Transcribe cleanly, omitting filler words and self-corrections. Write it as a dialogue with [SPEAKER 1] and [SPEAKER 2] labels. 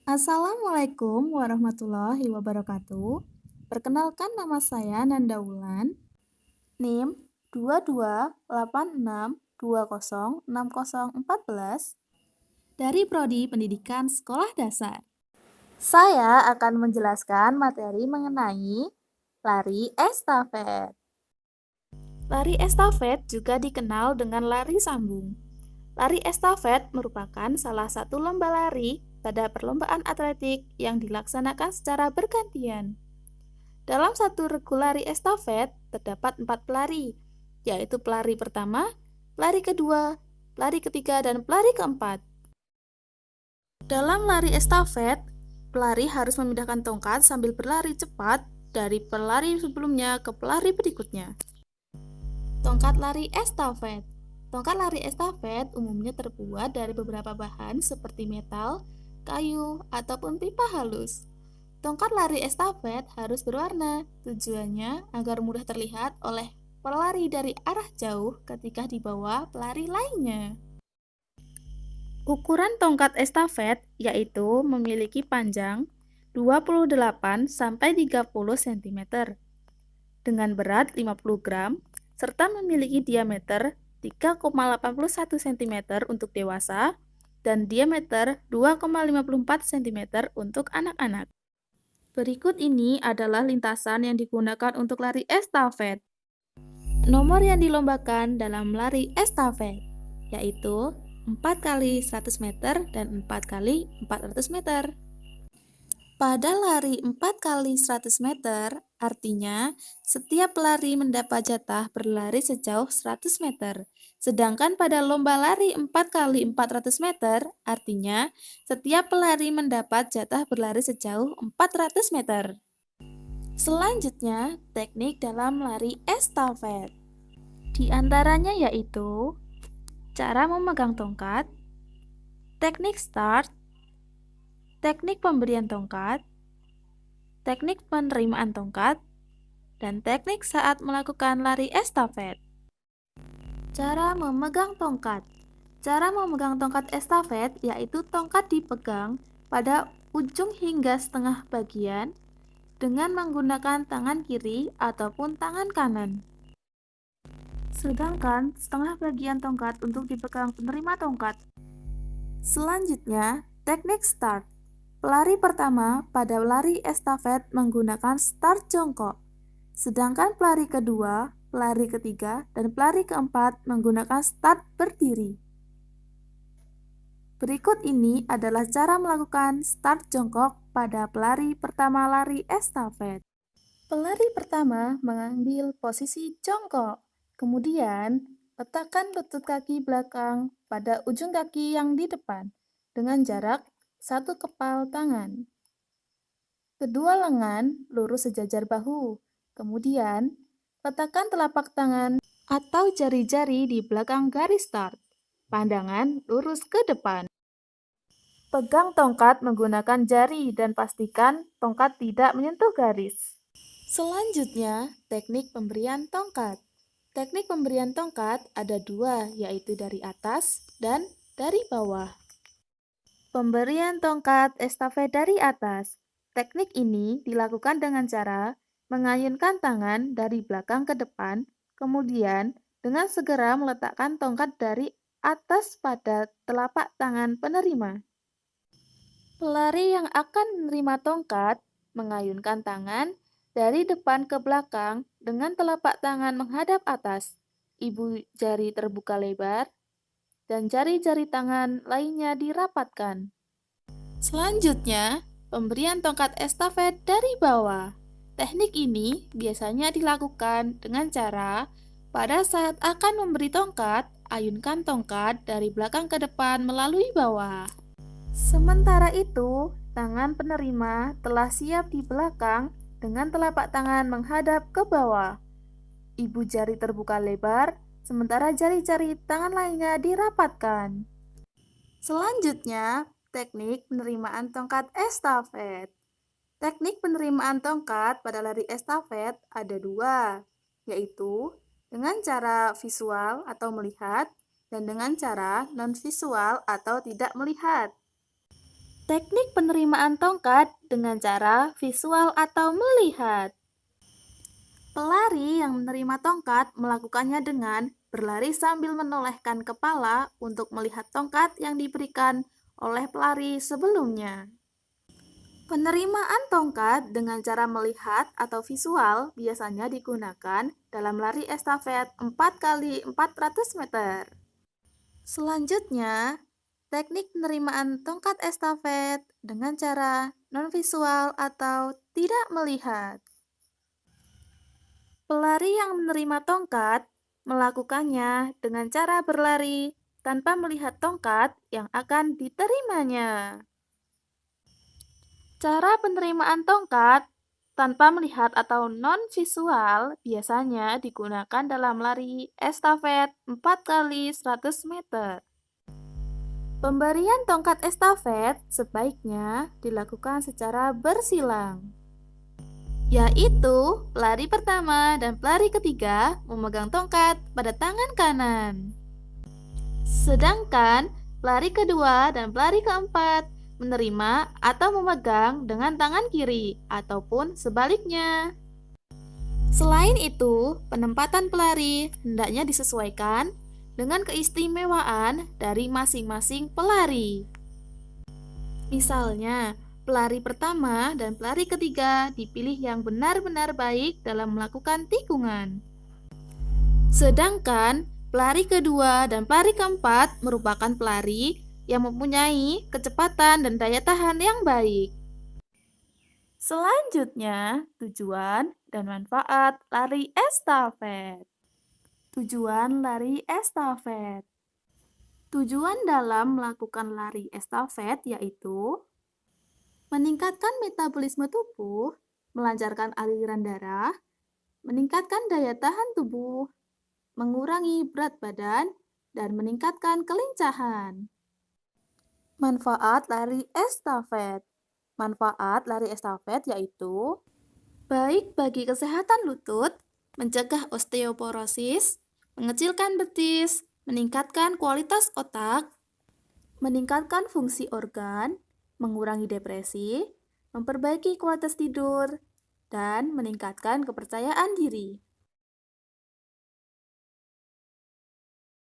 [SPEAKER 1] Assalamualaikum warahmatullahi wabarakatuh. Perkenalkan nama saya Nanda Wulan, NIM 2286206014 dari Prodi Pendidikan Sekolah Dasar. Saya akan menjelaskan materi mengenai lari estafet. Lari estafet juga dikenal dengan lari sambung. Lari estafet merupakan salah satu lomba lari pada perlombaan atletik yang dilaksanakan secara bergantian. Dalam satu regu lari estafet terdapat 4 pelari, yaitu pelari pertama, pelari kedua, pelari ketiga, dan pelari keempat. Dalam lari estafet, pelari harus memindahkan tongkat sambil berlari cepat dari pelari sebelumnya ke pelari berikutnya. Tongkat lari estafet. Tongkat lari estafet umumnya terbuat dari beberapa bahan seperti metal, kayu, ataupun pipa halus. Tongkat lari estafet harus berwarna, tujuannya agar mudah terlihat oleh pelari dari arah jauh ketika dibawa pelari lainnya. Ukuran tongkat estafet yaitu memiliki panjang 28 sampai 30 cm dengan berat 50 gram serta memiliki diameter 3,81 cm untuk dewasa dan diameter 2,54 cm untuk anak-anak. Berikut ini adalah lintasan yang digunakan untuk lari estafet. Nomor yang dilombakan dalam lari estafet yaitu 4 kali 100 meter dan 4 kali 400 meter. Pada lari 4 kali 100 meter, artinya setiap pelari mendapat jatah berlari sejauh 100 meter. Sedangkan pada lomba lari 4 kali 400 meter, artinya setiap pelari mendapat jatah berlari sejauh 400 meter. Selanjutnya, teknik dalam lari estafet. Di antaranya yaitu cara memegang tongkat, teknik start, teknik pemberian tongkat, teknik penerimaan tongkat, dan teknik saat melakukan lari estafet. Cara memegang tongkat. Cara memegang tongkat estafet yaitu tongkat dipegang pada ujung hingga setengah bagian dengan menggunakan tangan kiri ataupun tangan kanan. Sedangkan setengah bagian tongkat untuk dipegang penerima tongkat. Selanjutnya, teknik start. Pelari pertama pada lari estafet menggunakan start jongkok, sedangkan pelari kedua, pelari ketiga, dan pelari keempat menggunakan start berdiri. Berikut ini adalah cara melakukan start jongkok pada pelari pertama lari estafet. Pelari pertama mengambil posisi jongkok, kemudian letakkan lutut kaki belakang pada ujung kaki yang di depan dengan jarak 1 kepal tangan. Kedua lengan lurus sejajar bahu. Kemudian, letakkan telapak tangan atau jari-jari di belakang garis start. Pandangan lurus ke depan. Pegang tongkat menggunakan jari dan pastikan tongkat tidak menyentuh garis. Selanjutnya, teknik pemberian tongkat. Teknik pemberian tongkat ada dua, yaitu dari atas dan dari bawah. Pemberian tongkat estafet dari atas. Teknik ini dilakukan dengan cara mengayunkan tangan dari belakang ke depan, kemudian dengan segera meletakkan tongkat dari atas pada telapak tangan penerima. Pelari yang akan menerima tongkat mengayunkan tangan dari depan ke belakang dengan telapak tangan menghadap atas, ibu jari terbuka lebar, dan jari-jari tangan lainnya dirapatkan. Selanjutnya, pemberian tongkat estafet dari bawah. Teknik ini biasanya dilakukan dengan cara pada saat akan memberi tongkat, ayunkan tongkat dari belakang ke depan melalui bawah. Sementara itu, tangan penerima telah siap di belakang dengan telapak tangan menghadap ke bawah. Ibu jari terbuka lebar, sementara jari-jari tangan lainnya dirapatkan. Selanjutnya, teknik penerimaan tongkat estafet. Teknik penerimaan tongkat pada lari estafet ada dua, yaitu dengan cara visual atau melihat dan dengan cara non-visual atau tidak melihat. Teknik penerimaan tongkat dengan cara visual atau melihat. Pelari yang menerima tongkat melakukannya dengan berlari sambil menolehkan kepala untuk melihat tongkat yang diberikan oleh pelari sebelumnya. Penerimaan tongkat dengan cara melihat atau visual biasanya digunakan dalam lari estafet 4 kali 400 meter. Selanjutnya, teknik penerimaan tongkat estafet dengan cara non-visual atau tidak melihat. Pelari yang menerima tongkat melakukannya dengan cara berlari tanpa melihat tongkat yang akan diterimanya. Cara penerimaan tongkat tanpa melihat atau non-visual biasanya digunakan dalam lari estafet 4 kali 100 meter. Pemberian tongkat estafet sebaiknya dilakukan secara bersilang, yaitu pelari pertama dan pelari ketiga memegang tongkat pada tangan kanan. Sedangkan pelari kedua dan pelari keempat menerima atau memegang dengan tangan kiri ataupun sebaliknya. Selain itu, penempatan pelari hendaknya disesuaikan dengan keistimewaan dari masing-masing pelari. Misalnya, pelari pertama dan pelari ketiga dipilih yang benar-benar baik dalam melakukan tikungan. Sedangkan pelari kedua dan pelari keempat merupakan pelari yang mempunyai kecepatan dan daya tahan yang baik. Selanjutnya, tujuan dan manfaat lari estafet. Tujuan lari estafet. Tujuan dalam melakukan lari estafet yaitu meningkatkan metabolisme tubuh, melancarkan aliran darah, meningkatkan daya tahan tubuh, mengurangi berat badan, dan meningkatkan kelincahan. Manfaat lari estafet. Manfaat lari estafet yaitu baik bagi kesehatan lutut, mencegah osteoporosis, mengecilkan betis, meningkatkan kualitas otak, meningkatkan fungsi organ, mengurangi depresi, memperbaiki kualitas tidur, dan meningkatkan kepercayaan diri.